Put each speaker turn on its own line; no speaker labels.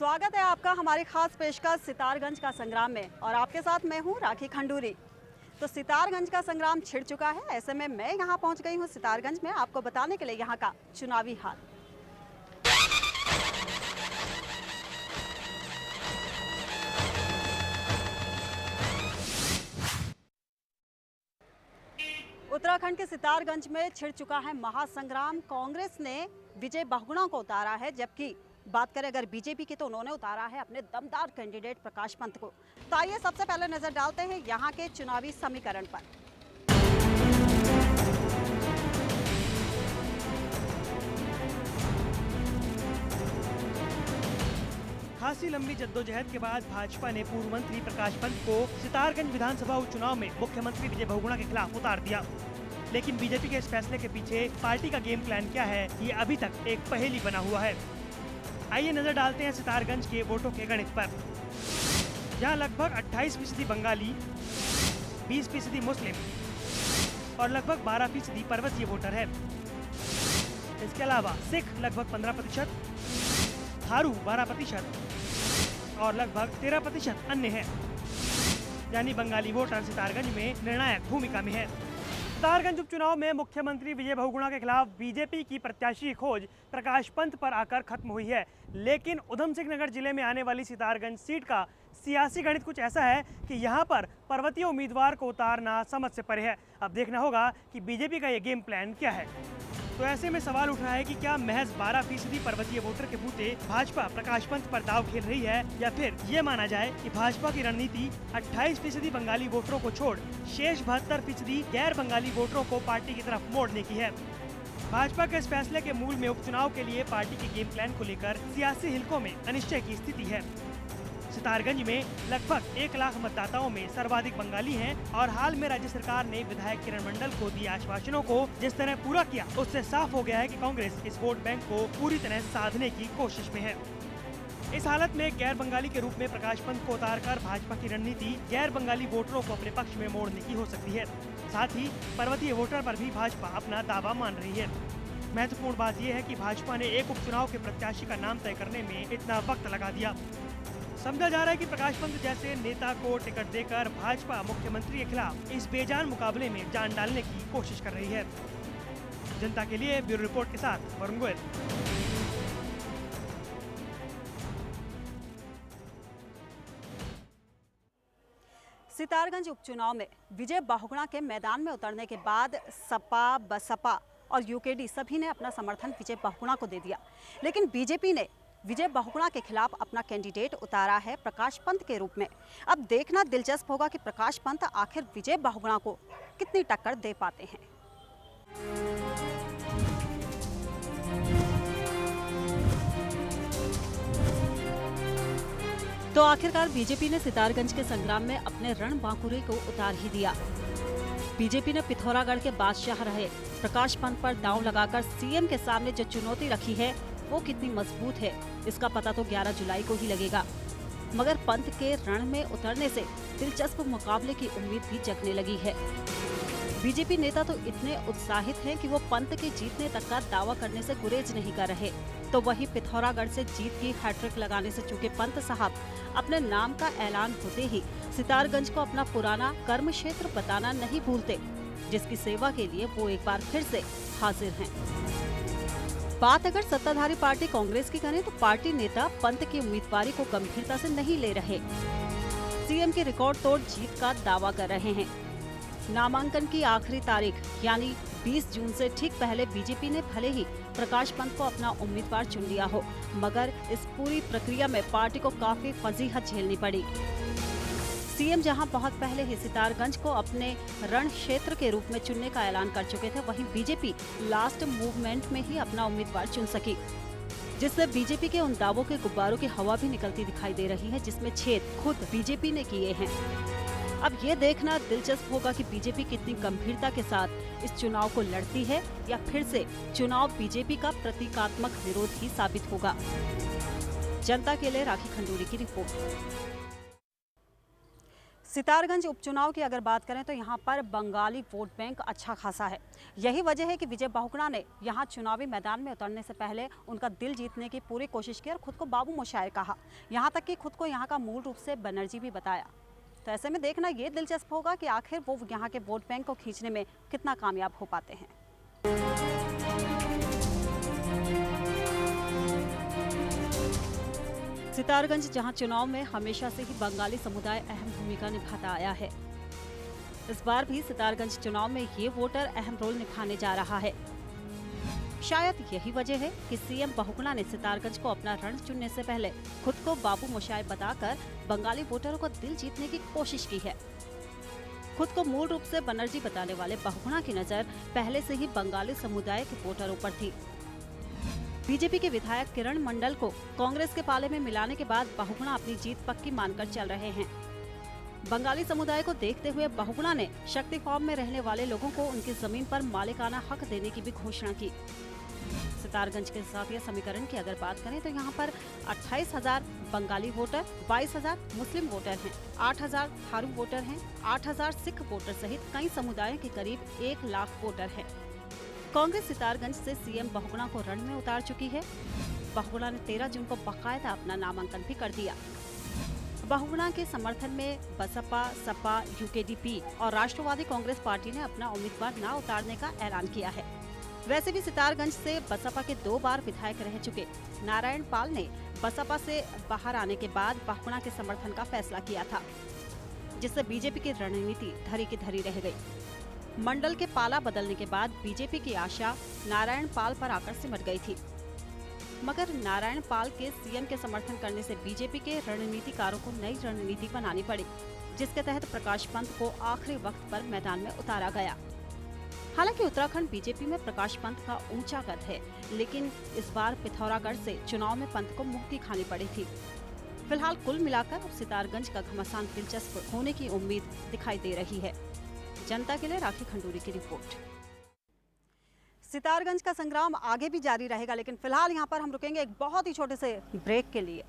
स्वागत है आपका हमारी खास पेशकश सितारगंज का संग्राम में और आपके साथ मैं हूं राखी खंडूरी। तो सितारगंज का संग्राम छिड़ चुका है, ऐसे में मैं यहां पहुंच गई हूं सितारगंज में आपको बताने के लिए यहां का चुनावी हाल। उत्तराखंड के सितारगंज में छिड़ चुका है महासंग्राम। कांग्रेस ने विजय बहुगुणा को उतारा है, जबकि बात करें अगर बीजेपी की तो उन्होंने उतारा है अपने दमदार कैंडिडेट प्रकाश पंत को। तो आइए सबसे पहले नजर डालते हैं यहाँ के चुनावी समीकरण पर।
खासी लंबी जद्दोजहद के बाद भाजपा ने पूर्व मंत्री प्रकाश पंत को सितारगंज विधानसभा उपचुनाव में मुख्यमंत्री विजय बहुगुणा के खिलाफ उतार दिया। लेकिन बीजेपी के इस फैसले के पीछे पार्टी का गेम प्लान क्या है, ये अभी तक एक पहेली बना हुआ है। आइए नजर डालते हैं सितारगंज के वोटों के गणित पर, जहां लगभग 28% बंगाली, 20% मुस्लिम और लगभग 12% पर्वतीय वोटर है। इसके अलावा सिख लगभग 15%, थारू 12% और लगभग 13% अन्य है। यानी बंगाली वोटर सितारगंज में निर्णायक भूमिका में है। सितारगंज उपचुनाव में मुख्यमंत्री विजय बहुगुणा के खिलाफ बीजेपी की प्रत्याशी की खोज प्रकाश पंत पर आकर खत्म हुई है। लेकिन उधम सिंह नगर जिले में आने वाली सितारगंज सीट का सियासी गणित कुछ ऐसा है कि यहां पर पर्वतीय उम्मीदवार को उतारना समझ से परे है। अब देखना होगा कि बीजेपी का ये गेम प्लान क्या है। तो ऐसे में सवाल उठ रहा है कि क्या महज 12% पर्वतीय वोटर के बूते भाजपा प्रकाश पंत पर दाव खेल रही है, या फिर ये माना जाए कि भाजपा की रणनीति 28% बंगाली वोटरों को छोड़ शेष 72% गैर बंगाली वोटरों को पार्टी की तरफ मोड़ने की है। भाजपा के इस फैसले के मूल में उपचुनाव के लिए पार्टी के गेम प्लान को लेकर सियासी हिलकों में अनिश्चय की स्थिति है। सितारगंज में लगभग 1 लाख मतदाताओं में सर्वाधिक बंगाली हैं और हाल में राज्य सरकार ने विधायक किरण मंडल को दिए आश्वासनों को जिस तरह पूरा किया, उससे साफ हो गया है कि कांग्रेस इस वोट बैंक को पूरी तरह साधने की कोशिश में है। इस हालत में गैर बंगाली के रूप में प्रकाश पंत को उतारकर भाजपा की रणनीति गैर बंगाली वोटरों को अपने पक्ष में मोड़ने की हो सकती है। साथ ही पर्वतीय वोटर पर भी भाजपा अपना दावा मान रही है। महत्वपूर्ण बात यह है कि भाजपा ने एक उपचुनाव के प्रत्याशी का नाम तय करने में इतना वक्त लगा दिया। समझा जा रहा है कि प्रकाश पंत जैसे नेता को टिकट देकर भाजपा मुख्यमंत्री के खिलाफ इस बेजान मुकाबले में जान डालने की कोशिश कर रही है। जनता के लिए ब्यूरो रिपोर्ट के साथ वरुण गोयल।
सितारगंज उपचुनाव में विजय बहुगुणा के मैदान में उतरने के बाद सपा, बसपा और यूकेडी सभी ने अपना समर्थन विजय बहुगुणा को दे दिया। लेकिन बीजेपी ने विजय बहुगुणा के खिलाफ अपना कैंडिडेट उतारा है प्रकाश पंत के रूप में। अब देखना दिलचस्प होगा कि प्रकाश पंत आखिर विजय बहुगुणा को कितनी टक्कर दे पाते हैं। तो आखिरकार बीजेपी ने सितारगंज के संग्राम में अपने रणबांकुरे को उतार ही दिया। बीजेपी ने पिथौरागढ़ के बादशाह रहे प्रकाश पंत पर दांव लगाकर सीएम के सामने जो चुनौती रखी है वो कितनी मजबूत है, इसका पता तो 11 जुलाई को ही लगेगा। मगर पंत के रण में उतरने से दिलचस्प मुकाबले की उम्मीद भी जगने लगी है। बीजेपी नेता तो इतने उत्साहित हैं कि वो पंत के जीतने तक का दावा करने से गुरेज नहीं कर रहे। तो वहीं पिथौरागढ़ से जीत की हैट्रिक लगाने से चूके पंत साहब अपने नाम का ऐलान होते ही सितारगंज को अपना पुराना कर्म क्षेत्र बताना नहीं भूलते, जिसकी सेवा के लिए वो एक बार फिर से हाजिर हैं। बात अगर सत्ताधारी पार्टी कांग्रेस की करें तो पार्टी नेता पंत की उम्मीदवारी को गंभीरता से नहीं ले रहे। सीएम की रिकॉर्ड तोड़ जीत का दावा कर रहे हैं। नामांकन की आखिरी तारीख यानी 20 जून से ठीक पहले बीजेपी ने भले ही प्रकाश पंत को अपना उम्मीदवार चुन लिया हो, मगर इस पूरी प्रक्रिया में पार्टी को काफी फजीहत झेलनी पड़ी। सीएम जहां बहुत पहले ही सितारगंज को अपने रण क्षेत्र के रूप में चुनने का ऐलान कर चुके थे, वहीं बीजेपी लास्ट मूवमेंट में ही अपना उम्मीदवार चुन सकी, जिससे बीजेपी के उन दावों के गुब्बारों की हवा भी निकलती दिखाई दे रही है जिसमें छेद खुद बीजेपी ने किए हैं। अब ये देखना दिलचस्प होगा कि बीजेपी कितनी गंभीरता के साथ इस चुनाव को लड़ती है या फिर से चुनाव बीजेपी का प्रतीकात्मक विरोध ही साबित होगा। जनता के लिए राखी खंडूरी की रिपोर्ट। सितारगंज उपचुनाव की अगर बात करें तो यहाँ पर बंगाली वोट बैंक अच्छा खासा है। यही वजह है कि विजय बहुगुणा ने यहाँ चुनावी मैदान में उतरने से पहले उनका दिल जीतने की पूरी कोशिश की और खुद को बाबू मोशायर कहा। यहाँ तक कि खुद को यहाँ का मूल रूप से बनर्जी भी बताया। तो ऐसे में देखना ये दिलचस्प होगा कि आखिर वो यहाँ के वोट बैंक को खींचने में कितना कामयाब हो पाते हैं। सितारगंज जहां चुनाव में हमेशा से ही बंगाली समुदाय अहम भूमिका निभाता आया है, इस बार भी सितारगंज चुनाव में ये वोटर अहम रोल निभाने जा रहा है। शायद यही वजह है कि सीएम बहुगुणा ने सितारगंज को अपना रण चुनने से पहले खुद को बाबू मोशायर बताकर बंगाली वोटरों को दिल जीतने की कोशिश की है। खुद को मूल रूप से बनर्जी बताने वाले बहुगुणा की नजर पहले से ही बंगाली समुदाय के वोटरों पर थी। बीजेपी के विधायक किरण मंडल को कांग्रेस के पाले में मिलाने के बाद बहुगुणा अपनी जीत पक्की मानकर चल रहे हैं। बंगाली समुदाय को देखते हुए बहुगुणा ने शक्ति फॉर्म में रहने वाले लोगों को उनकी जमीन पर मालिकाना हक देने की भी घोषणा की। सितारगंज के जातीय समीकरण की अगर बात करें तो यहाँ पर 28,000 बंगाली वोटर, 22,000 मुस्लिम वोटर हैं, 8,000 थारू वोटर हैं, 8,000 सिख वोटर सहित कई समुदायों के करीब 1 लाख वोटर हैं। कांग्रेस सितारगंज से सीएम बहुगुणा को रण में उतार चुकी है। बहुगुणा ने 13 जून को बाकायदा अपना नामांकन भी कर दिया। बहुगुणा के समर्थन में बसपा, सपा, यूकेडीपी और राष्ट्रवादी कांग्रेस पार्टी ने अपना उम्मीदवार न उतारने का ऐलान किया है। वैसे भी सितारगंज से बसपा के 2 बार विधायक रह चुके नारायण पाल ने बसपा से बाहर आने के बाद बहुगुणा के समर्थन का फैसला किया था, जिससे बीजेपी की रणनीति धरी की धरी रह गई। मंडल के पाला बदलने के बाद बीजेपी की आशा नारायण पाल पर आकर सिमट गई थी, मगर नारायण पाल के सीएम के समर्थन करने से बीजेपी के रणनीतिकारों को नई रणनीति बनानी पड़ी, जिसके तहत प्रकाश पंत को आखिरी वक्त पर मैदान में उतारा गया। हालांकि उत्तराखंड बीजेपी में प्रकाश पंत का ऊंचा कद है, लेकिन इस बार पिथौरागढ़ से चुनाव में पंत को मुक्ति खानी पड़ी थी। फिलहाल कुल मिलाकर सितारगंज का घमासान दिलचस्प होने की उम्मीद दिखाई दे रही है। जनता के लिए राखी खंडूरी की रिपोर्ट। सितारगंज का संग्राम आगे भी जारी रहेगा, लेकिन फिलहाल यहाँ पर हम रुकेंगे एक बहुत ही छोटे से ब्रेक के लिए।